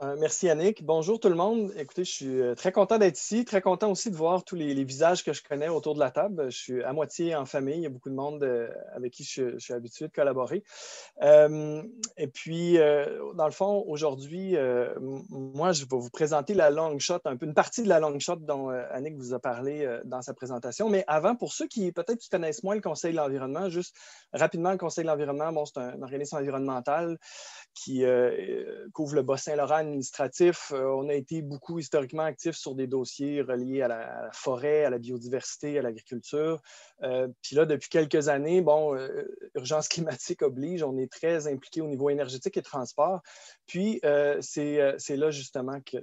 Merci Yannick. Bonjour tout le monde. Écoutez, je suis très content d'être ici, très content aussi de voir tous les visages que je connais autour de la table. Je suis à moitié en famille, il y a beaucoup de monde avec qui je suis habitué de collaborer. Et puis, dans le fond, aujourd'hui, moi, je vais vous présenter la long shot, un peu une partie de la long shot dont Annick vous a parlé dans sa présentation. Mais avant, pour ceux qui peut-être qui connaissent moins le Conseil de l'environnement, juste rapidement, le Conseil de l'environnement, bon, c'est un organisme environnemental qui couvre le Bas-Saint-Laurent administratif. On a été beaucoup historiquement actifs sur des dossiers reliés à la forêt, à la biodiversité, à l'agriculture. Puis là, depuis quelques années, bon, urgence climatique oblige, on est très impliqué au niveau énergétique et transport. Puis, c'est là justement que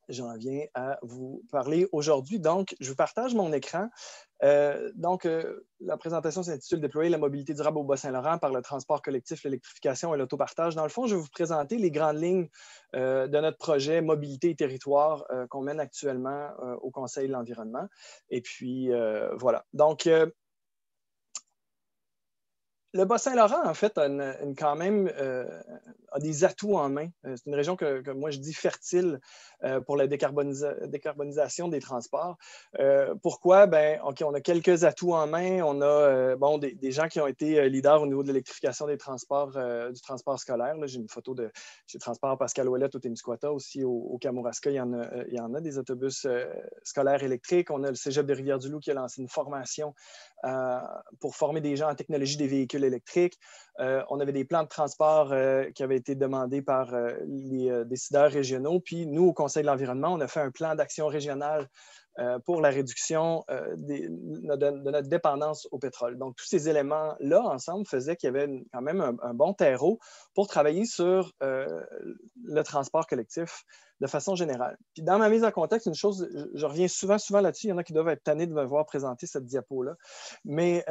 j'en viens à vous parler aujourd'hui. Donc, je vous partage mon écran. La présentation s'intitule Déployer la mobilité durable au Bas-Saint-Laurent par le transport collectif, l'électrification et l'autopartage. Dans le fond, je vais vous présenter les grandes lignes de notre projet Mobilité et territoire qu'on mène actuellement au Conseil de l'environnement. Et puis, voilà. Donc, le Bas-Saint-Laurent, en fait, quand même a des atouts en main. C'est une région que moi, je dis fertile pour la décarbonisation des transports. Pourquoi? Ben, OK, on a quelques atouts en main. On a bon, des gens qui ont été leaders au niveau de l'électrification des transports, du transport scolaire. J'ai une photo de chez Transport Pascal Ouellet au Témiscouata, aussi au Kamouraska. Il y en a des autobus scolaires électriques. On a le Cégep de Rivière-du-Loup qui a lancé une formation pour former des gens en technologie des véhicules électriques. On avait des plans de transport qui avaient été demandés par les décideurs régionaux. Puis nous, au Conseil de l'environnement, on a fait un plan d'action régional pour la réduction de notre dépendance au pétrole. Donc, tous ces éléments-là, ensemble, faisaient qu'il y avait quand même un bon terreau pour travailler sur le transport collectif de façon générale. Puis dans ma mise en contexte, une chose, je reviens souvent là-dessus, il y en a qui doivent être tannés de me voir présenter cette diapo-là, mais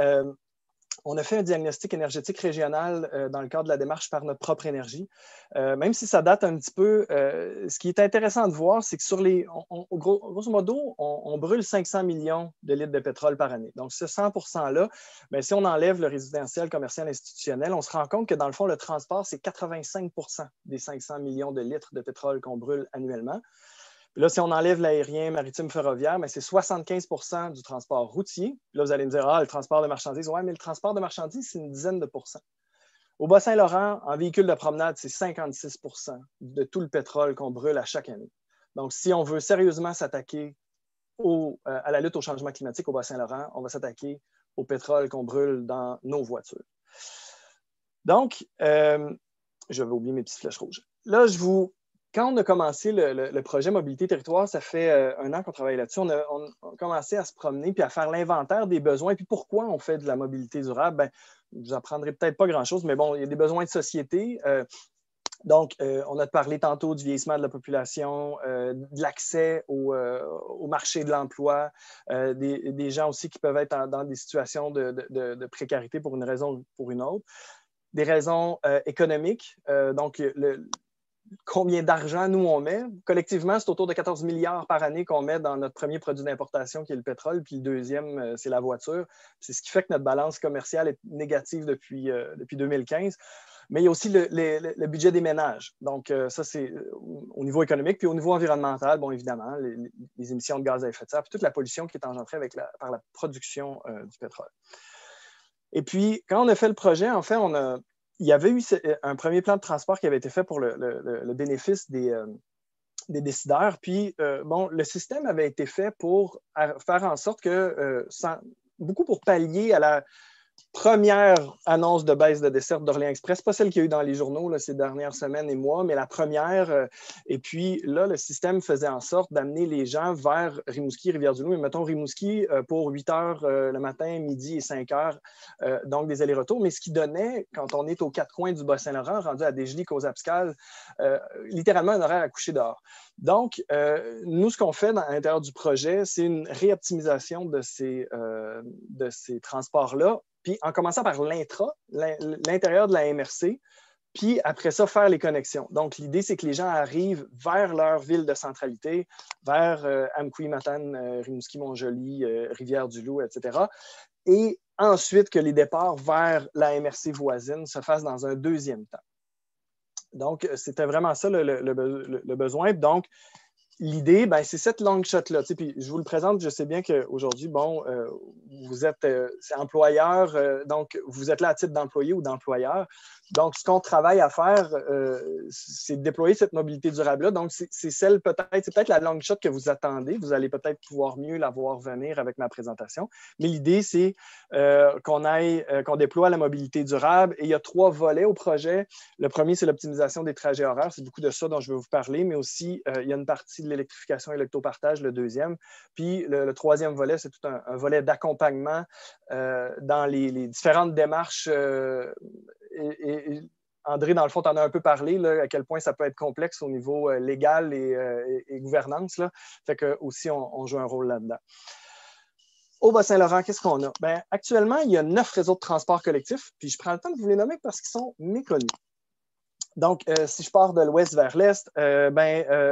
on a fait un diagnostic énergétique régional dans le cadre de la démarche par notre propre énergie. Même si ça date un petit peu, ce qui est intéressant de voir, c'est que sur les, grosso modo, on brûle 500 millions de litres de pétrole par année. Donc, ce 100 %-là, bien, si on enlève le résidentiel, commercial, institutionnel, on se rend compte que dans le fond, le transport, c'est 85 % des 500 millions de litres de pétrole qu'on brûle annuellement. Puis là, si on enlève l'aérien, maritime, ferroviaire, mais c'est 75 % du transport routier. Puis là, vous allez me dire, le transport de marchandises. Oui, mais le transport de marchandises, c'est une dizaine de pourcents. Au Bas-Saint-Laurent, en véhicule de promenade, c'est 56 % de tout le pétrole qu'on brûle à chaque année. Donc, si on veut sérieusement s'attaquer à la lutte au changement climatique au Bas-Saint-Laurent, on va s'attaquer au pétrole qu'on brûle dans nos voitures. Donc, je vais oublier mes petites flèches rouges. Là, quand on a commencé le projet Mobilité Territoire, ça fait 1 an qu'on travaille là-dessus, on a commencé à se promener puis à faire l'inventaire des besoins. Puis pourquoi on fait de la mobilité durable? Ben, je ne vous apprendrai peut-être pas grand-chose, mais bon, il y a des besoins de société. Donc, on a parlé tantôt du vieillissement de la population, de l'accès au marché de l'emploi, des gens aussi qui peuvent être dans des situations de précarité pour une raison ou pour une autre. Des raisons économiques, donc combien d'argent nous on met. Collectivement, c'est autour de 14 milliards par année qu'on met dans notre premier produit d'importation qui est le pétrole, puis le deuxième, c'est la voiture. C'est ce qui fait que notre balance commerciale est négative depuis 2015. Mais il y a aussi le budget des ménages. Donc, ça, c'est au niveau économique. Puis au niveau environnemental, bon, évidemment, les émissions de gaz à effet de serre, puis toute la pollution qui est engendrée par la production du pétrole. Et puis, quand on a fait le projet, en fait, il y avait eu un premier plan de transport qui avait été fait pour le bénéfice des décideurs. Puis, bon, le système avait été fait pour faire en sorte que, beaucoup pour pallier à la première annonce de baisse de desserte d'Orléans Express, pas celle qu'il y a eu dans les journaux là, ces dernières semaines et mois, mais la première. Et puis là, le système faisait en sorte d'amener les gens vers Rimouski, Rivière-du-Loup. Mais mettons Rimouski pour 8 heures le matin, midi et 5 heures, donc des allers-retours. Mais ce qui donnait, quand on est aux quatre coins du Bas-Saint-Laurent, rendu à Desjolies, Cozapscal, littéralement un horaire à coucher dehors. Donc, nous, ce qu'on fait à l'intérieur du projet, c'est une réoptimisation de ces transports-là. Puis en commençant par l'intérieur de la MRC, puis après ça, faire les connexions. Donc, l'idée, c'est que les gens arrivent vers leur ville de centralité, vers Amqui, Matane, Rimouski, Montjoly, Rivière-du-Loup, etc. Et ensuite, que les départs vers la MRC voisine se fassent dans un deuxième temps. Donc, c'était vraiment ça le besoin. Donc, l'idée, ben, c'est cette long shot-là. Puis je vous le présente, je sais bien qu'aujourd'hui, bon, vous êtes employeur, donc vous êtes là à titre d'employé ou d'employeur. Donc, ce qu'on travaille à faire, c'est de déployer cette mobilité durable-là. Donc, c'est peut-être la long shot que vous attendez. Vous allez peut-être pouvoir mieux la voir venir avec ma présentation. Mais l'idée, c'est qu'on déploie la mobilité durable. Et il y a 3 volets au projet. Le premier, c'est l'optimisation des trajets horaires. C'est beaucoup de ça dont je vais vous parler, mais aussi, il y a une partie de l'électrification et l'autopartage, le deuxième. Puis, le troisième volet, c'est tout un volet d'accompagnement dans les différentes démarches. Et André, dans le fond, tu en as un peu parlé, là, à quel point ça peut être complexe au niveau légal et gouvernance. Là. Fait que aussi, on joue un rôle là-dedans. Au Bas-Saint-Laurent, qu'est-ce qu'on a? Bien, actuellement, il y a 9 réseaux de transport collectif, puis je prends le temps de vous les nommer parce qu'ils sont méconnus. Donc, si je pars de l'ouest vers l'est,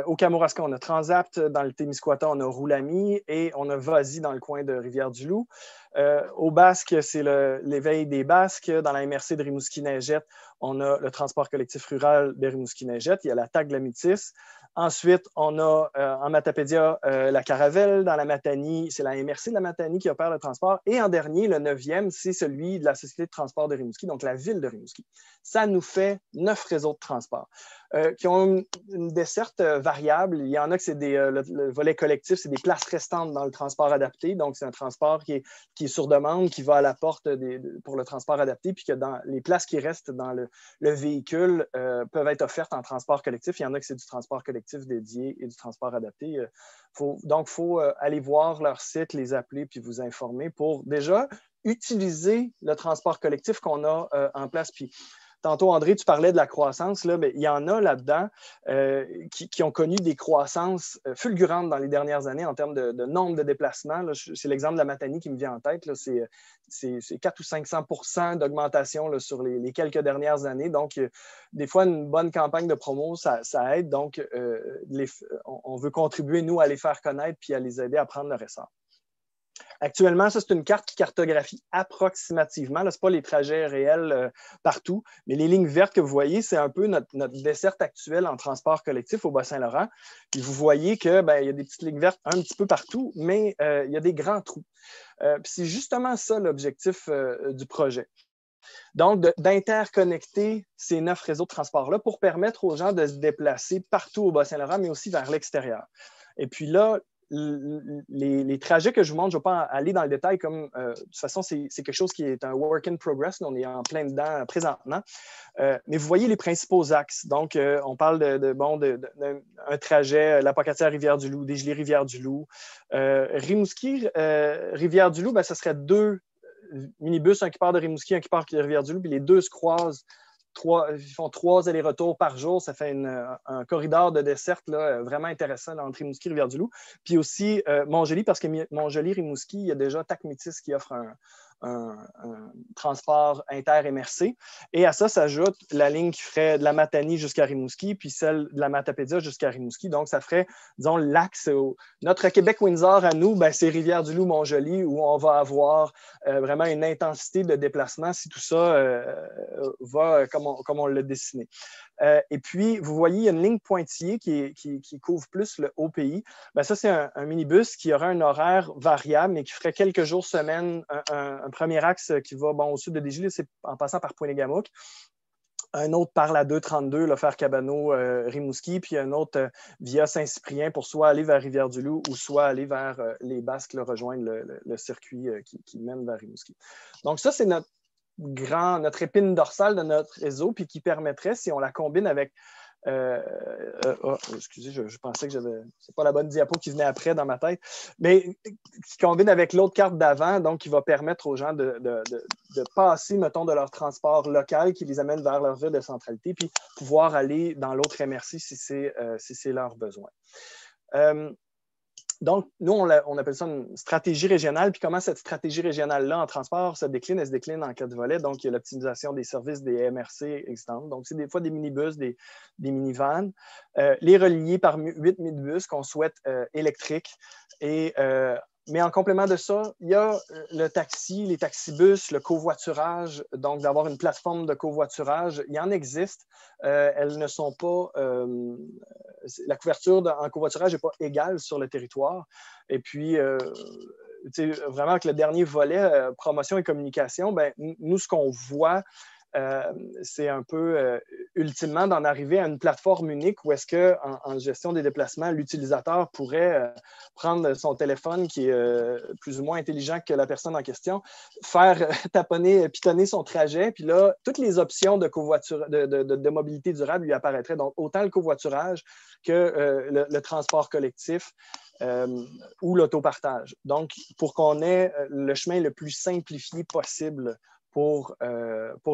au Kamouraska, on a Transat, dans le Témiscouata, on a Roulami et on a Vazy dans le coin de Rivière-du-Loup. Au Basque, c'est l'éveil des Basques. Dans la MRC de Rimouski-Neigette, on a le transport collectif rural de Rimouski-Neigette. Il y a la TAG de la Métis. Ensuite, on a en Matapédia la Caravelle. Dans la Matanie, c'est la MRC de la Matanie qui opère le transport. Et en dernier, le 9e, c'est celui de la Société de transport de Rimouski, donc la ville de Rimouski. Ça nous fait 9 réseaux de transport qui ont une desserte variable. Il y en a que c'est le volet collectif, c'est des places restantes dans le transport adapté. Donc, c'est un transport qui est sur demande, qui va à la porte pour le transport adapté, puis que dans les places qui restent dans le véhicule peuvent être offertes en transport collectif. Il y en a que c'est du transport collectif dédié et du transport adapté. Donc, il faut aller voir leur site, les appeler, puis vous informer pour déjà utiliser le transport collectif qu'on a en place. Puis, tantôt, André, tu parlais de la croissance. Là, il y en a là-dedans qui ont connu des croissances fulgurantes dans les dernières années en termes de nombre de déplacements. C'est l'exemple de la Matanie qui me vient en tête. C'est 400 ou 500 d'augmentation sur les quelques dernières années. Donc, des fois, une bonne campagne de promo, ça aide. Donc, on veut contribuer, nous, à les faire connaître puis à les aider à prendre leur essor. Actuellement, ça, c'est une carte qui cartographie approximativement. Ce n'est pas les trajets réels partout, mais les lignes vertes que vous voyez, c'est un peu notre desserte actuelle en transport collectif au Bas-Saint-Laurent. Puis vous voyez qu'il y a des petites lignes vertes un petit peu partout, mais il y a des grands trous. Puis c'est justement ça l'objectif du projet. Donc, d'interconnecter ces 9 réseaux de transport-là pour permettre aux gens de se déplacer partout au Bas-Saint-Laurent, mais aussi vers l'extérieur. Et puis là, les trajets que je vous montre, je ne vais pas aller dans le détail comme de toute façon, c'est quelque chose qui est un work in progress. On est en plein dedans présentement. Mais vous voyez les principaux axes. Donc, on parle d'un trajet, la Pocatière-Rivière-du-Loup, Desgelées-Rivière-du-Loup. Rimouski, Rivière-du-Loup, ce serait 2 minibus, un qui part de Rimouski, un qui part de Rivière-du-Loup, puis les 2 se croisent. Ils font 3 allers-retours par jour. Ça fait un corridor de desserte là, vraiment intéressant entre Rimouski et Rivière-du-Loup. Puis aussi Montjoly, parce que Montjoly-Rimouski, il y a déjà TAC-Métis qui offre un transport inter-MRC. Et à ça s'ajoute la ligne qui ferait de la Matanie jusqu'à Rimouski, puis celle de la Matapédia jusqu'à Rimouski. Donc, ça ferait, disons, l'axe. Notre Québec-Windsor à nous, c'est Rivière-du-Loup-Montjoly, où on va avoir vraiment une intensité de déplacement si tout ça va comme on l'a dessiné. Et puis, vous voyez, il y a une ligne pointillée qui couvre plus le haut pays. Ça, c'est un minibus qui aura un horaire variable, mais qui ferait quelques jours semaine. Un premier axe qui va au sud de Desgelées, c'est en passant par Pointe-les-Gamouques. Un autre par la 232, le faire Cabano-Rimouski, puis un autre via Saint-Cyprien pour soit aller vers Rivière-du-Loup ou soit aller vers les Basques, rejoindre le circuit qui mène vers Rimouski. Donc, ça, c'est notre épine dorsale de notre réseau, puis qui permettrait, si on la combine avec excusez, je pensais que c'est pas la bonne diapo qui venait après dans ma tête, mais qui combine avec l'autre carte d'avant, donc qui va permettre aux gens de passer, mettons, de leur transport local qui les amène vers leur ville de centralité, puis pouvoir aller dans l'autre MRC si c'est leur besoin. Donc, nous, on appelle ça une stratégie régionale. Puis comment cette stratégie régionale-là en transport se décline? Elle se décline en 4 volets. Donc, il y a l'optimisation des services des MRC existantes. Donc, c'est des fois des minibus, des minivans. Les relier par 8 minibus qu'on souhaite électriques et Mais en complément de ça, il y a le taxi, les taxibus, le covoiturage, donc d'avoir une plateforme de covoiturage. Il y en existe. Elles ne sont pas... la couverture en covoiturage n'est pas égale sur le territoire. Et puis, vraiment, avec le dernier volet, promotion et communication, ben, nous, ce qu'on voit, c'est un peu ultimement d'en arriver à une plateforme unique où est-ce qu'en gestion des déplacements, l'utilisateur pourrait prendre son téléphone qui est plus ou moins intelligent que la personne en question, faire pitonner son trajet, puis là, toutes les options de mobilité durable lui apparaîtraient. Donc, autant le covoiturage que le transport collectif. Ou l'autopartage. Donc, pour qu'on ait le chemin le plus simplifié possible pour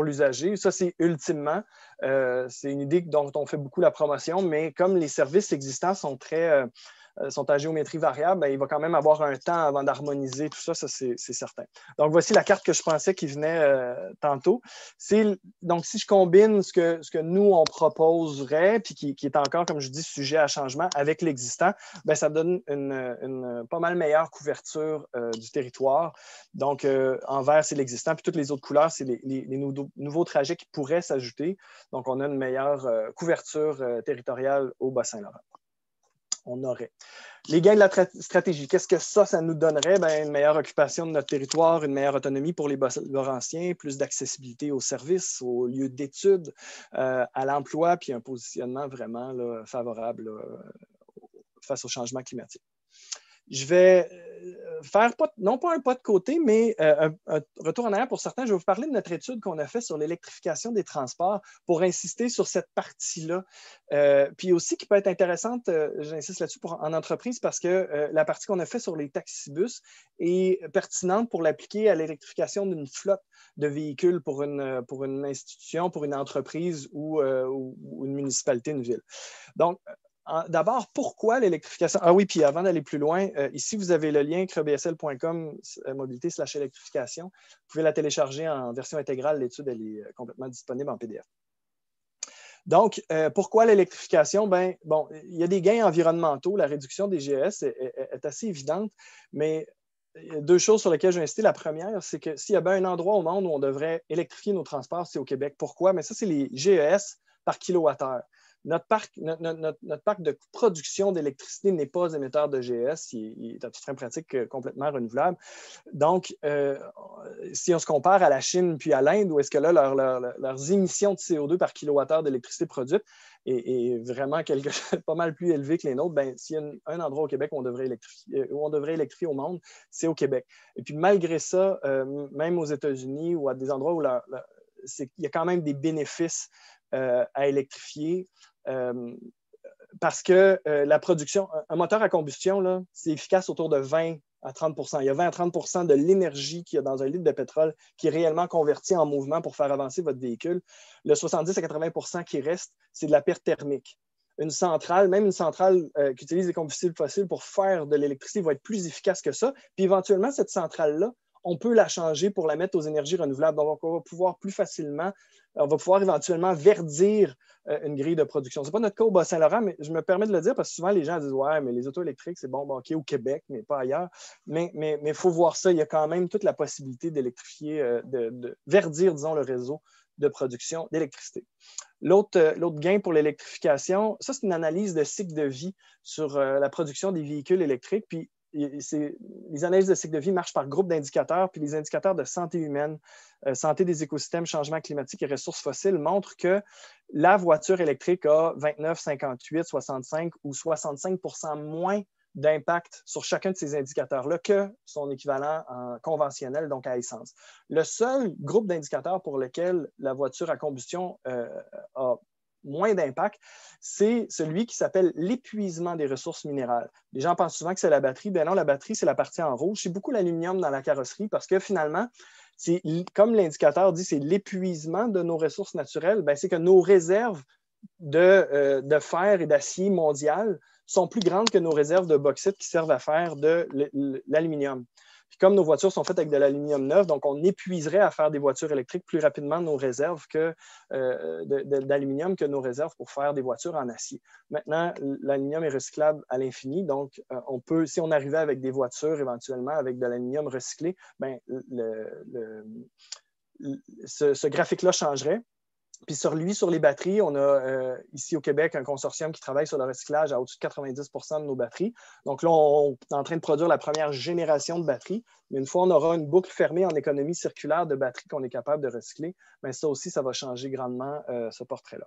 l'usager. Ça, c'est ultimement, c'est une idée dont on fait beaucoup la promotion, mais comme les services existants sont sont à géométrie variable, ben, il va quand même avoir un temps avant d'harmoniser tout ça, c'est certain. Donc, voici la carte que je pensais qui venait tantôt. Donc, si je combine ce que nous, on proposerait, puis qui est encore, comme je dis, sujet à changement avec l'existant, ben, ça donne une pas mal meilleure couverture du territoire. Donc, en vert, c'est l'existant, puis toutes les autres couleurs, c'est les nouveaux trajets qui pourraient s'ajouter. Donc, on a une meilleure couverture territoriale au Bas-Saint-Laurent. On aurait. Les gains de la stratégie, qu'est-ce que ça nous donnerait? Bien, une meilleure occupation de notre territoire, une meilleure autonomie pour les Laurentiens, plus d'accessibilité aux services, aux lieux d'études, à l'emploi, puis un positionnement vraiment là, favorable là, face au changement climatique. Je vais faire, non pas un pas de côté, mais un retour en arrière pour certains. Je vais vous parler de notre étude qu'on a faite sur l'électrification des transports pour insister sur cette partie-là. Puis aussi qui peut être intéressante, j'insiste là-dessus en entreprise parce que la partie qu'on a faite sur les taxibus est pertinente pour l'appliquer à l'électrification d'une flotte de véhicules pour une institution, pour une entreprise ou une municipalité, une ville. Donc, d'abord, pourquoi l'électrification? Ah oui, puis avant d'aller plus loin, ici, vous avez le lien crebsl.com mobilité/électrification. Vous pouvez la télécharger en version intégrale. L'étude, elle est complètement disponible en PDF. Donc, pourquoi l'électrification? Ben, bon, il y a des gains environnementaux. La réduction des GES est assez évidente, mais il y a deux choses sur lesquelles je vais insister. La première, c'est que s'il y a bien un endroit au monde où on devrait électrifier nos transports, c'est au Québec. Pourquoi? Mais ça, c'est les GES par kilowattheure. Notre parc de production d'électricité n'est pas émetteur de GES, il est à toute fin pratique complètement renouvelable. Donc, si on se compare à la Chine puis à l'Inde, où est-ce que là, leurs émissions de CO2 par kilowattheure d'électricité produite est vraiment pas mal plus élevé que les nôtres, ben, s'il y a un endroit au Québec où on devrait électrifier au monde, c'est au Québec. Et puis malgré ça, même aux États-Unis ou à des endroits où il y a quand même des bénéfices à électrifier. Parce que la production, un moteur à combustion, c'est efficace autour de 20 à 30 %. Il y a 20 à 30 % de l'énergie qu'il y a dans un litre de pétrole qui est réellement convertie en mouvement pour faire avancer votre véhicule. Le 70 à 80 % qui reste, c'est de la perte thermique. Une centrale, même une centrale qui utilise des combustibles fossiles pour faire de l'électricité va être plus efficace que ça. Puis éventuellement, cette centrale-là, on peut la changer pour la mettre aux énergies renouvelables. Donc, on va pouvoir plus facilement, on va pouvoir éventuellement verdir une grille de production. Ce n'est pas notre cas au Bas-Saint-Laurent, mais je me permets de le dire parce que souvent, les gens disent « Ouais, mais les autos électriques, c'est bon, OK, au Québec, mais pas ailleurs. » Mais il faut voir ça. Il y a quand même toute la possibilité d'électrifier, de verdir, disons, le réseau de production d'électricité. L'autre gain pour l'électrification, ça, c'est une analyse de cycle de vie sur la production des véhicules électriques. Puis, les analyses de cycle de vie marchent par groupe d'indicateurs, puis les indicateurs de santé humaine, santé des écosystèmes, changement climatique et ressources fossiles montrent que la voiture électrique a 29, 58, 65 ou 65 % moins d'impact sur chacun de ces indicateurs-là que son équivalent conventionnel, donc à essence. Le seul groupe d'indicateurs pour lequel la voiture à combustion a moins d'impact, c'est celui qui s'appelle l'épuisement des ressources minérales. Les gens pensent souvent que c'est la batterie. Ben non, la batterie, c'est la partie en rouge. C'est beaucoup l'aluminium dans la carrosserie parce que finalement, comme l'indicateur dit, c'est l'épuisement de nos ressources naturelles. Ben, c'est que nos réserves de fer et d'acier mondiales sont plus grandes que nos réserves de bauxite qui servent à faire de l'aluminium. Puis comme nos voitures sont faites avec de l'aluminium neuf, donc on épuiserait à faire des voitures électriques plus rapidement nos réserves d'aluminium que nos réserves pour faire des voitures en acier. Maintenant, l'aluminium est recyclable à l'infini, donc on peut, si on arrivait avec des voitures éventuellement avec de l'aluminium recyclé, ben, ce graphique-là changerait. Puis sur les batteries, on a ici au Québec un consortium qui travaille sur le recyclage à au-dessus de 90 % de nos batteries. Donc là, on est en train de produire la première génération de batteries. Mais une fois on aura une boucle fermée en économie circulaire de batteries qu'on est capable de recycler, bien ça aussi, ça va changer grandement ce portrait-là.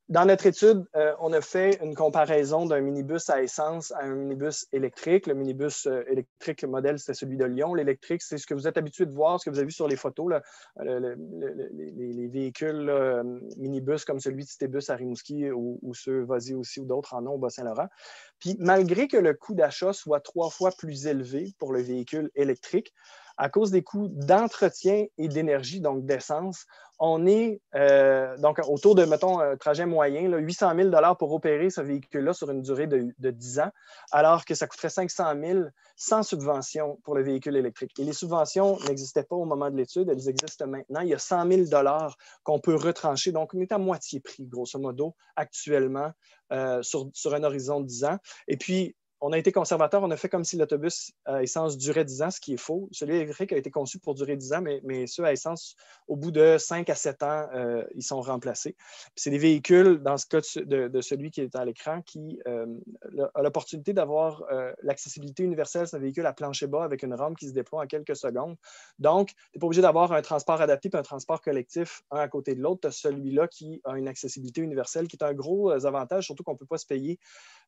Dans notre étude, on a fait une comparaison d'un minibus à essence à un minibus électrique. Le minibus électrique, le modèle, c'était celui de Lyon. L'électrique, c'est ce que vous êtes habitué de voir, ce que vous avez vu sur les photos, là, les véhicules là, minibus comme celui de Citébus à Rimouski ou ceux Vosy aussi ou d'autres en ont au Bas-Saint-Laurent. Puis malgré que le coût d'achat soit 3 fois plus élevé pour le véhicule électrique, à cause des coûts d'entretien et d'énergie, donc d'essence, on est donc autour de, mettons, un trajet moyen, là, 800 000 $ pour opérer ce véhicule-là sur une durée de 10 ans, alors que ça coûterait 500 000 sans subvention pour le véhicule électrique. Et les subventions n'existaient pas au moment de l'étude, elles existent maintenant. Il y a 100 000 $ qu'on peut retrancher, donc on est à moitié prix, grosso modo, actuellement, sur un horizon de 10 ans. Et puis, on a été conservateur, on a fait comme si l'autobus à essence durait 10 ans, ce qui est faux. Celui électrique a été conçu pour durer 10 ans, mais ceux à essence, au bout de 5 à 7 ans, ils sont remplacés. C'est des véhicules, dans ce cas de celui qui est à l'écran, qui a l'opportunité d'avoir l'accessibilité universelle. C'est un véhicule à plancher bas avec une rampe qui se déploie en quelques secondes. Donc, tu n'es pas obligé d'avoir un transport adapté et un transport collectif un à côté de l'autre. Tu as celui-là qui a une accessibilité universelle, qui est un gros avantage, surtout qu'on ne peut pas se payer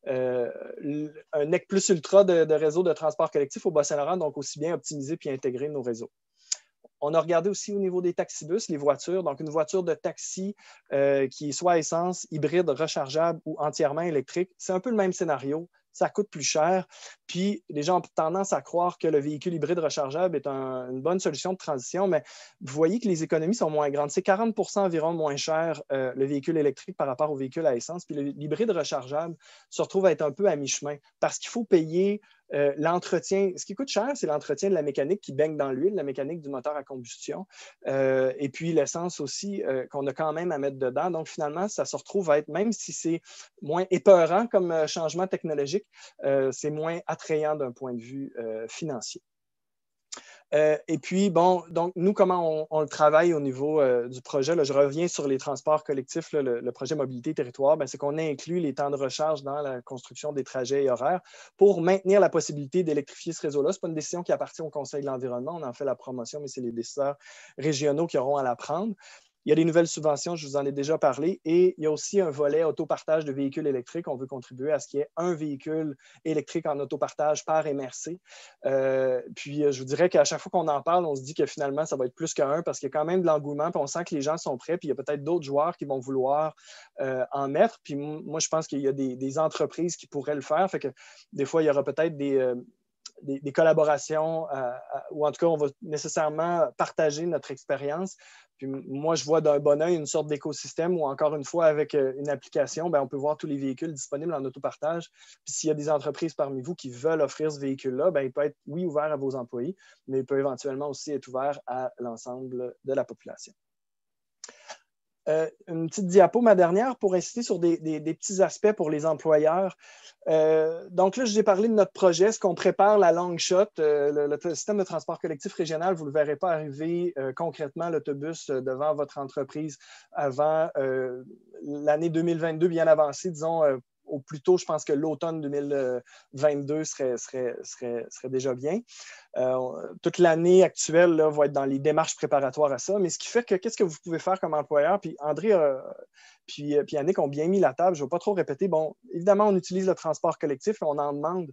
un NEC plus ultra de réseau de transport collectif au Bas-Saint-Laurent, donc aussi bien optimiser puis intégrer nos réseaux. On a regardé aussi au niveau des taxibus, les voitures. Donc, une voiture de taxi qui est soit à essence, hybride, rechargeable ou entièrement électrique. C'est un peu le même scénario. Ça coûte plus cher. Puis, les gens ont tendance à croire que le véhicule hybride rechargeable est une bonne solution de transition, mais vous voyez que les économies sont moins grandes. C'est 40 % environ moins cher le véhicule électrique par rapport au véhicule à essence. Puis, l'hybride rechargeable se retrouve à être un peu à mi-chemin parce qu'il faut payer l'entretien. Ce qui coûte cher, c'est l'entretien de la mécanique qui baigne dans l'huile, la mécanique du moteur à combustion, et puis l'essence aussi qu'on a quand même à mettre dedans. Donc, finalement, ça se retrouve à être, même si c'est moins épeurant comme changement technologique, c'est moins attrayant d'un point de vue financier. Et puis, bon, donc nous, comment on le travaille au niveau du projet? Là, je reviens sur les transports collectifs, là, le projet Mobilité Territoire, c'est qu'on inclut les temps de recharge dans la construction des trajets et horaires pour maintenir la possibilité d'électrifier ce réseau-là. Ce n'est pas une décision qui appartient au Conseil de l'environnement, on en fait la promotion, mais c'est les décideurs régionaux qui auront à la prendre. Il y a des nouvelles subventions, je vous en ai déjà parlé, et il y a aussi un volet autopartage de véhicules électriques. On veut contribuer à ce qu'il y ait un véhicule électrique en autopartage par MRC. Puis, je vous dirais qu'à chaque fois qu'on en parle, on se dit que finalement, ça va être plus qu'un parce qu'il y a quand même de l'engouement, puis on sent que les gens sont prêts, puis il y a peut-être d'autres joueurs qui vont vouloir en mettre. Puis moi, je pense qu'il y a des entreprises qui pourraient le faire. Fait que des fois, il y aura peut-être des collaborations, ou en tout cas, on va nécessairement partager notre expérience. Puis moi, je vois d'un bon œil une sorte d'écosystème où, encore une fois, avec une application, on peut voir tous les véhicules disponibles en autopartage. Puis s'il y a des entreprises parmi vous qui veulent offrir ce véhicule-là, il peut être, oui, ouvert à vos employés, mais il peut éventuellement aussi être ouvert à l'ensemble de la population. Une petite diapo, ma dernière, pour insister sur des petits aspects pour les employeurs. Donc là, je vous ai parlé de notre projet, ce qu'on prépare la long shot. Le système de transport collectif régional, vous ne le verrez pas arriver concrètement, l'autobus devant votre entreprise avant l'année 2022 bien avancée, disons, au plus tôt, je pense que l'automne 2022 serait déjà bien. Toute l'année actuelle là, va être dans les démarches préparatoires à ça. Mais ce qui fait que qu'est-ce que vous pouvez faire comme employeur? Puis André puis Yannick ont bien mis la table. Je ne vais pas trop répéter. Bon, évidemment, on utilise le transport collectif. On en demande.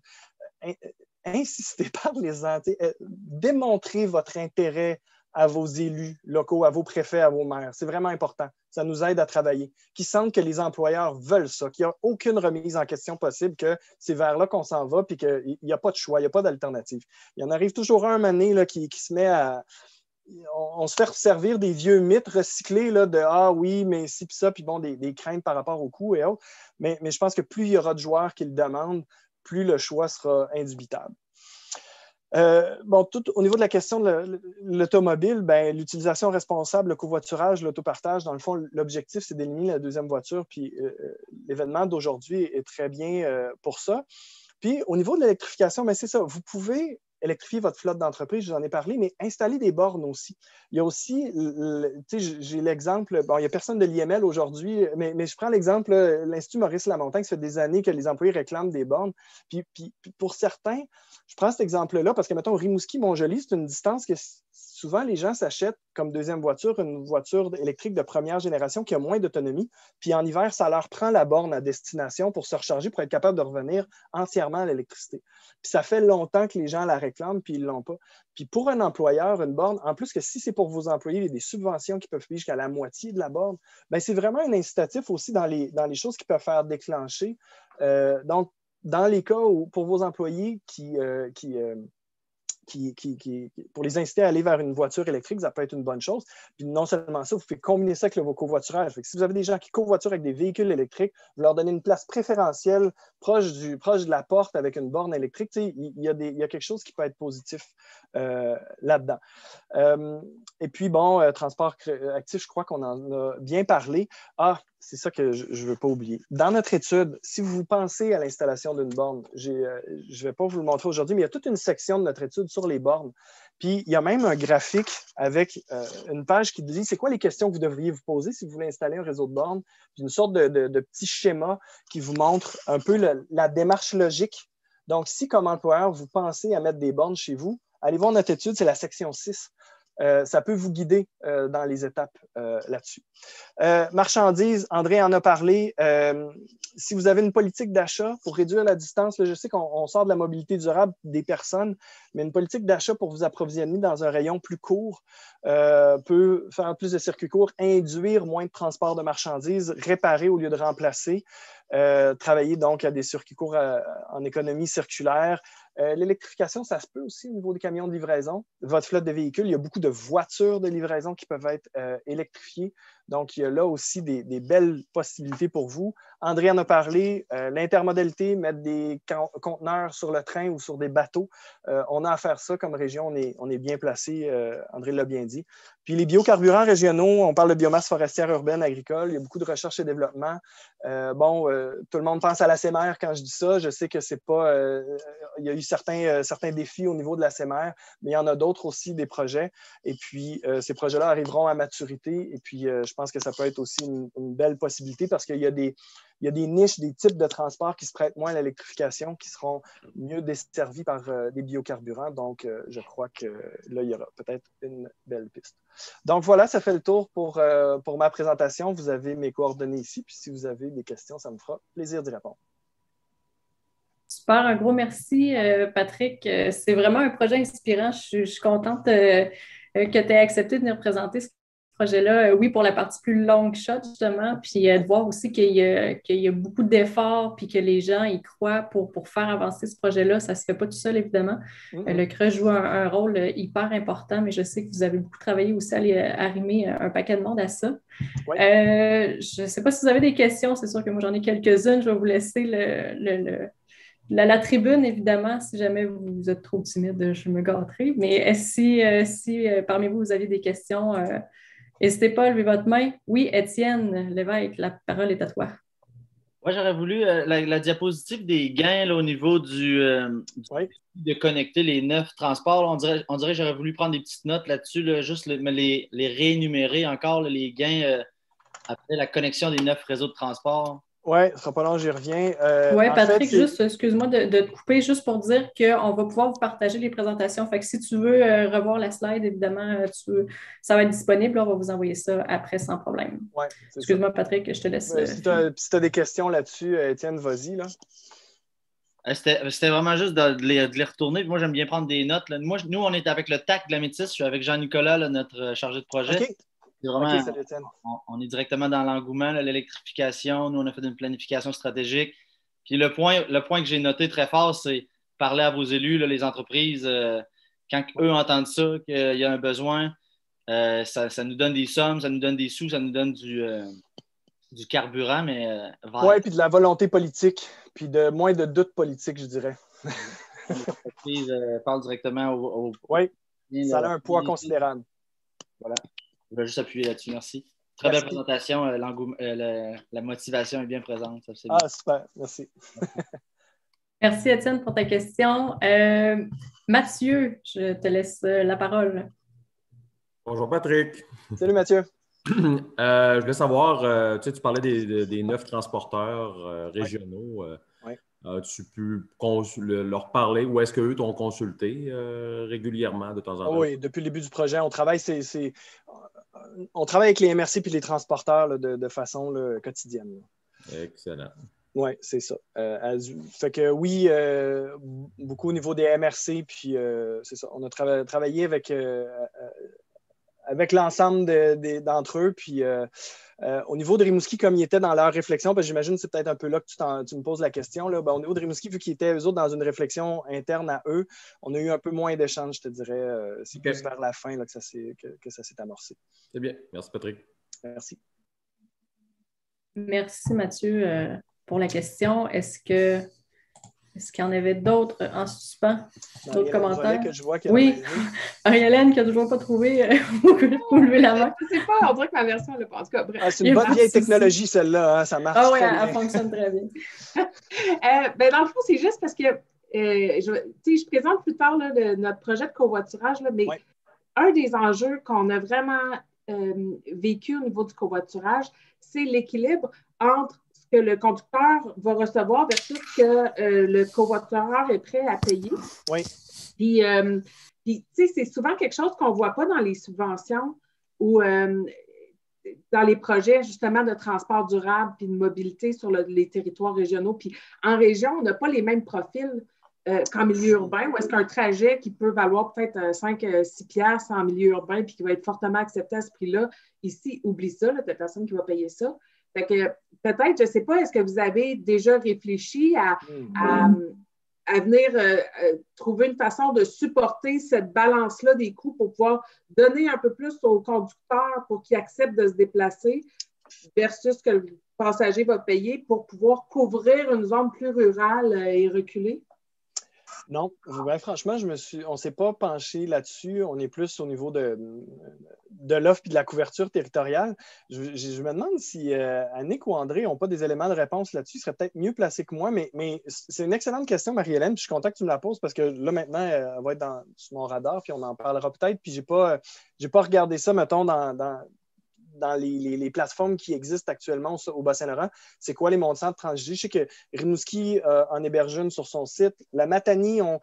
Insistez par les démontrez votre intérêt à vos élus locaux, à vos préfets, à vos maires. C'est vraiment important. Ça nous aide à travailler. Qu'ils sentent que les employeurs veulent ça, qu'il n'y a aucune remise en question possible, que c'est vers là qu'on s'en va, puis qu'il n'y a pas de choix, il n'y a pas d'alternative. Il y en arrive toujours un moment là, qui se met à... On se fait servir des vieux mythes recyclés là, de « Ah oui, mais ci puis ça », puis bon, des craintes par rapport au coût et autres. Mais je pense que plus il y aura de joueurs qui le demandent, plus le choix sera indubitable. Bon, tout au niveau de la question de l'automobile, ben, l'utilisation responsable, le covoiturage, l'autopartage, dans le fond, l'objectif, c'est d'éliminer la deuxième voiture. Puis l'événement d'aujourd'hui est très bien pour ça. Puis au niveau de l'électrification, ben, c'est ça. Vous pouvez électrifier votre flotte d'entreprise, je vous en ai parlé, mais installer des bornes aussi. Il y a aussi, j'ai l'exemple, bon, il n'y a personne de l'IML aujourd'hui, mais je prends l'exemple, l'Institut Maurice Lamontagne, ça fait des années que les employés réclament des bornes. Puis pour certains, je prends cet exemple-là parce que, mettons, Rimouski-Montjoly, c'est une distance que souvent les gens s'achètent comme deuxième voiture, une voiture électrique de première génération qui a moins d'autonomie. Puis en hiver, ça leur prend la borne à destination pour se recharger, pour être capable de revenir entièrement à l'électricité. Puis ça fait longtemps que les gens la réclament, puis ils ne l'ont pas. Puis pour un employeur, une borne, en plus que si c'est pour vos employés, il y a des subventions qui peuvent payer jusqu'à la moitié de la borne, bien, c'est vraiment un incitatif aussi dans les choses qui peuvent faire déclencher. Donc, dans les cas où, pour vos employés pour les inciter à aller vers une voiture électrique, ça peut être une bonne chose. Puis non seulement ça, vous pouvez combiner ça avec vos covoiturages. Si vous avez des gens qui covoiturent avec des véhicules électriques, vous leur donnez une place préférentielle proche de la porte avec une borne électrique. Il y a quelque chose qui peut être positif là-dedans. Et puis, bon, transport actif, je crois qu'on en a bien parlé. Ah, c'est ça que je ne veux pas oublier. Dans notre étude, si vous pensez à l'installation d'une borne, je ne vais pas vous le montrer aujourd'hui, mais il y a toute une section de notre étude sur les bornes. Puis, il y a même un graphique avec une page qui dit c'est quoi les questions que vous devriez vous poser si vous voulez installer un réseau de bornes, puis une sorte de petit schéma qui vous montre un peu la démarche logique. Donc, si comme employeur, vous pensez à mettre des bornes chez vous, allez voir notre étude, c'est la section 6. Ça peut vous guider dans les étapes là-dessus. Marchandises, André en a parlé. Si vous avez une politique d'achat pour réduire la distance, là, je sais qu'on sort de la mobilité durable des personnes, mais une politique d'achat pour vous approvisionner dans un rayon plus court peut faire plus de circuits courts, induire moins de transport de marchandises, réparer au lieu de remplacer, travailler donc à des circuits courts en économie circulaire. L'électrification, ça se peut aussi au niveau des camions de livraison. Votre flotte de véhicules, il y a beaucoup de voitures de livraison qui peuvent être électrifiées. Donc, il y a là aussi des belles possibilités pour vous. André en a parlé, l'intermodalité, mettre des conteneurs sur le train ou sur des bateaux. On a à faire ça comme région, on est bien placé, André l'a bien dit. Puis les biocarburants régionaux, on parle de biomasse forestière urbaine, agricole, il y a beaucoup de recherche et développement. Tout le monde pense à la SEMER quand je dis ça. Je sais que c'est pas... il y a eu certains défis au niveau de la SEMER, mais il y en a d'autres aussi, des projets. Et puis, ces projets-là arriveront à maturité. Et puis, je pense que ça peut être aussi une belle possibilité parce qu'il y a des niches, des types de transports qui se prêtent moins à l'électrification, qui seront mieux desservis par des biocarburants. Donc, je crois que là, il y aura peut-être une belle piste. Donc, voilà, ça fait le tour pour ma présentation. Vous avez mes coordonnées ici. Puis, si vous avez des questions, ça me fera plaisir d'y répondre. Super, un gros merci, Patrick. C'est vraiment un projet inspirant. Je suis contente que tu aies accepté de venir présenter ce projet-là. Oui, pour la partie plus longue shot, justement, puis de voir aussi qu'il y a beaucoup d'efforts, puis que les gens y croient pour faire avancer ce projet-là. Ça ne se fait pas tout seul, évidemment. Le CRE joue un rôle hyper important, mais je sais que vous avez beaucoup travaillé aussi à arrimer un paquet de monde à ça. Oui. Je ne sais pas si vous avez des questions. C'est sûr que moi, j'en ai quelques-unes. Je vais vous laisser la tribune, évidemment, si jamais vous êtes trop timide, je me gâterai. Mais si parmi vous, vous avez des questions, n'hésitez pas à lever votre main. Oui, Étienne Lévesque, la parole est à toi. Moi, j'aurais voulu la diapositive des gains là, au niveau de connecter les 9 transports. Là, on dirait que j'aurais voulu prendre des petites notes là-dessus, là, juste les réénumérer encore, là, les gains après la connexion des 9 réseaux de transport. Oui, ce ne sera pas long, j'y reviens. Oui, Patrick, juste, excuse-moi de te couper, juste pour dire qu'on va pouvoir vous partager les présentations. Fait que si tu veux revoir la slide, évidemment, ça va être disponible. On va vous envoyer ça après sans problème. Ouais, excuse-moi, Patrick, je te laisse. Si tu as des questions là-dessus, Étienne, vas-y. Là. C'était vraiment juste de les retourner. Moi, j'aime bien prendre des notes. Là. Nous, on est avec le TAC de la Métis. Je suis avec Jean-Nicolas, là, notre chargé de projet. OK. Vraiment, salut, on est directement dans l'engouement, l'électrification. Nous, on a fait une planification stratégique. Puis le point que j'ai noté très fort, c'est parler à vos élus, là, les entreprises. Quand eux entendent ça, qu'il y a un besoin, ça nous donne des sommes, ça nous donne des sous, ça nous donne du carburant, mais oui, puis de la volonté politique, puis moins de doute politique, je dirais. les entreprises parlent directement au Oui, ça a un poids considérable. Voilà. Je vais juste appuyer là-dessus. Merci. Très belle présentation. La motivation est bien présente. Ah, super. Merci. Merci, Étienne, pour ta question. Mathieu, je te laisse la parole. Bonjour, Patrick. Salut, Mathieu. Je voulais savoir, tu parlais des 9 transporteurs régionaux. Ouais. As-tu pu leur parler ou est-ce qu'eux t'ont consulté régulièrement de temps en temps? Oui, depuis le début du projet, on travaille, on travaille avec les MRC et les transporteurs là, de façon là, quotidienne. Là. Excellent. Oui, c'est ça. Fait que oui, beaucoup au niveau des MRC, puis c'est ça. On a travaillé avec l'ensemble d'entre eux, puis au niveau de Rimouski, comme ils étaient dans leur réflexion, parce que j'imagine que c'est peut-être un peu là que tu me poses la question, là, au niveau de Rimouski, vu qu'ils étaient eux autres dans une réflexion interne à eux, on a eu un peu moins d'échanges, je te dirais. C'est plus vers la fin là, que ça s'est amorcé. C'est bien. Merci, Patrick. Merci. Merci, Mathieu, pour la question. Est-ce qu'il y en avait d'autres en suspens? D'autres commentaires? Que je vois oui. Marie-Hélène qui n'a toujours pas trouvé, vous lever la main. Je ne sais pas, on dirait que ma version, en tout cas, bref. C'est une bonne vieille technologie, celle-là. Hein, ça marche. Ah oui, elle fonctionne très bien. Dans le fond, c'est juste parce que je présente plus tard là, notre projet de covoiturage, là, mais un des enjeux qu'on a vraiment vécu au niveau du covoiturage, c'est l'équilibre entre ce que le conducteur va recevoir versus ce que le covoitureur est prêt à payer. Oui. Puis, tu sais, c'est souvent quelque chose qu'on ne voit pas dans les subventions ou dans les projets, justement, de transport durable puis de mobilité sur les territoires régionaux. Puis, en région, on n'a pas les mêmes profils qu'en milieu urbain, où est-ce qu'un trajet qui peut valoir peut-être 5-6 piastres en milieu urbain puis qui va être fortement accepté à ce prix-là, ici, oublie ça, tu n'as personne qui va payer ça. Fait que peut-être, je ne sais pas, est-ce que vous avez déjà réfléchi à venir trouver une façon de supporter cette balance-là des coûts pour pouvoir donner un peu plus aux conducteurs pour qu'ils acceptent de se déplacer versus ce que le passager va payer pour pouvoir couvrir une zone plus rurale et reculée? Non, franchement, on ne s'est pas penché là-dessus. On est plus au niveau de l'offre et de la couverture territoriale. Je me demande si Annick ou André n'ont pas des éléments de réponse là-dessus. Ils seraient peut-être mieux placés que moi, mais c'est une excellente question, Marie-Hélène. Je suis content que tu me la poses parce que là, maintenant, elle va être sur mon radar, puis on en parlera peut-être. Puis je n'ai pas regardé ça, mettons, dans les plateformes qui existent actuellement au Bas-Saint-Laurent, c'est quoi les montants de transjugés? Je sais que Rimouski en héberge une sur son site. La Matanie, on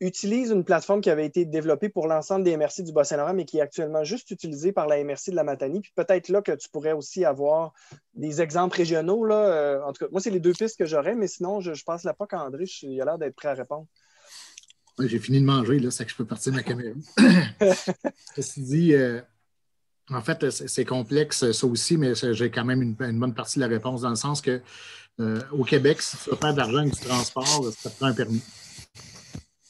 utilise une plateforme qui avait été développée pour l'ensemble des MRC du Bas-Saint-Laurent, mais qui est actuellement juste utilisée par la MRC de la Matanie. Puis peut-être là que tu pourrais aussi avoir des exemples régionaux. Là. En tout cas, moi, c'est les deux pistes que j'aurais, mais sinon, je passe la POC à André. Il a l'air d'être prêt à répondre. Oui, j'ai fini de manger, là, c'est que je peux partir de ma caméra. Ceci dit, en fait, c'est complexe, ça aussi, mais j'ai quand même une bonne partie de la réponse dans le sens que au Québec, si tu veux faire de l'argent avec du transport, ça te prend un permis.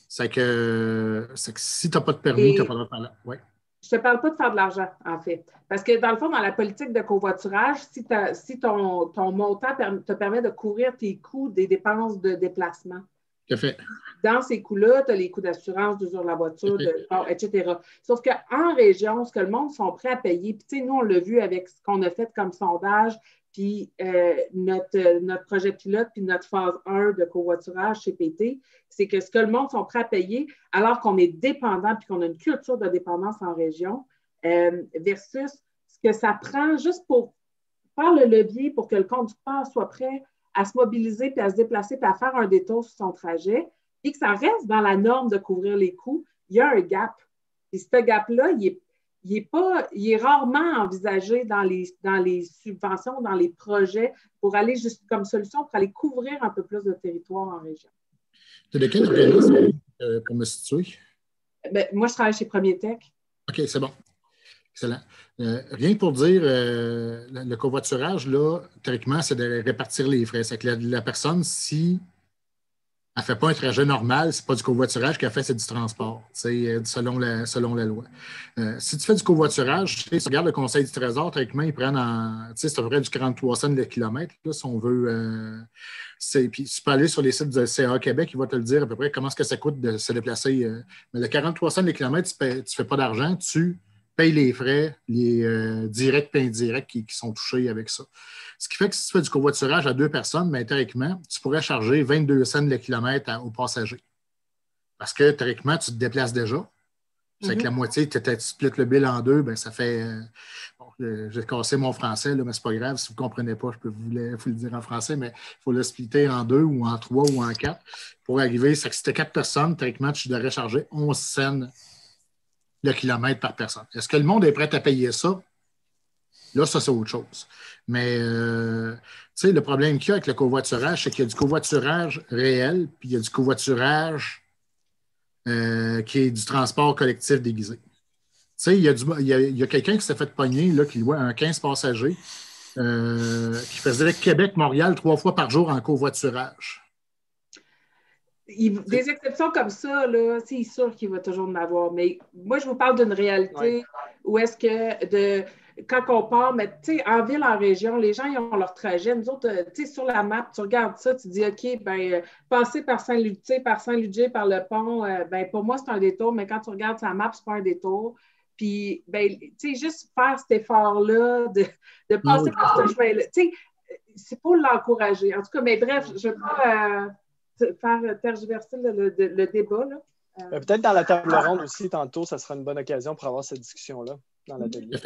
C'est que si tu n'as pas de permis, tu n'as pas le droit de faire là. Ouais. Je ne te parle pas de faire de l'argent, en fait. Parce que dans le fond, dans la politique de covoiturage, si ton montant te permet de couvrir tes coûts des dépenses de déplacement. Tout à fait. Dans ces coûts-là, tu as les coûts d'assurance, d'usure de la voiture, etc. Sauf qu'en région, ce que le monde sont prêts à payer, puis tu sais, nous, on l'a vu avec ce qu'on a fait comme sondage, puis notre projet pilote, puis notre phase 1 de covoiturage CPT, c'est que ce que le monde sont prêts à payer, alors qu'on est dépendant, puis qu'on a une culture de dépendance en région, versus ce que ça prend juste pour faire le levier pour que le conducteur soit prêt à se mobiliser, puis à se déplacer, puis à faire un détour sur son trajet, et que ça reste dans la norme de couvrir les coûts, il y a un gap. Et ce gap-là, il est rarement envisagé dans les subventions, dans les projets, pour aller juste comme solution, pour aller couvrir un peu plus de territoire en région. Tu es de quel organisme pour me situer? Moi, je travaille chez Premier Tech. OK, c'est bon. Excellent. Rien que pour dire, le covoiturage, là, théoriquement, c'est de répartir les frais. C'est que la personne, si Elle ne fait pas un trajet normal, c'est pas du covoiturage qu'elle fait, c'est du transport, selon la loi. Si tu fais du covoiturage, si tu regardes le Conseil du Trésor, techniquement, ils prennent c'est à peu près du 43 cents le kilomètre, là, si on veut. Puis tu peux aller sur les sites de CA Québec, ils vont te le dire à peu près comment est-ce que ça coûte de se déplacer. Mais le 43 cents le kilomètre, tu ne fais pas d'argent, tu payes les frais, les directs et indirects qui sont touchés avec ça. Ce qui fait que si tu fais du covoiturage à 2 personnes, bien, théoriquement, tu pourrais charger 22 cents le kilomètre aux passagers. Parce que théoriquement, tu te déplaces déjà. C'est que la moitié, tu splits le bill en 2, bien, ça fait. J'ai cassé mon français, là, mais c'est pas grave. Si vous ne comprenez pas, je peux vous le dire en français, mais il faut le splitter en 2 ou en 3 ou en 4 pour arriver. C'est que si tu 4 personnes, théoriquement, tu devrais charger 11 cents le kilomètre par personne. Est-ce que le monde est prêt à payer ça? Là, ça, c'est autre chose. Mais, tu sais, le problème qu'il y a avec le covoiturage, c'est qu'il y a du covoiturage réel, puis il y a du covoiturage qui est du transport collectif déguisé. Tu sais, il y a quelqu'un qui s'est fait pogner, là, qui louait un 15 passagers, qui faisait Québec-Montréal 3 fois par jour en covoiturage. Des exceptions comme ça, là, c'est sûr qu'il va toujours en avoir. Mais moi, je vous parle d'une réalité où est-ce que quand on part, mais tu sais, en ville, en région, les gens, ils ont leur trajet. Nous autres, tu sais, sur la map, tu regardes ça, tu dis, OK, ben passer par Saint-Ludger, par le pont, ben pour moi, c'est un détour, mais quand tu regardes sa map, c'est pas un détour. Puis, ben, tu sais, juste faire cet effort-là de passer par ce chemin-là, tu sais, c'est pour l'encourager. En tout cas, mais bref, je ne veux pas faire tergiverser le débat, là. Peut-être dans la table ronde aussi, tantôt, ça sera une bonne occasion pour avoir cette discussion-là dans l'atelier.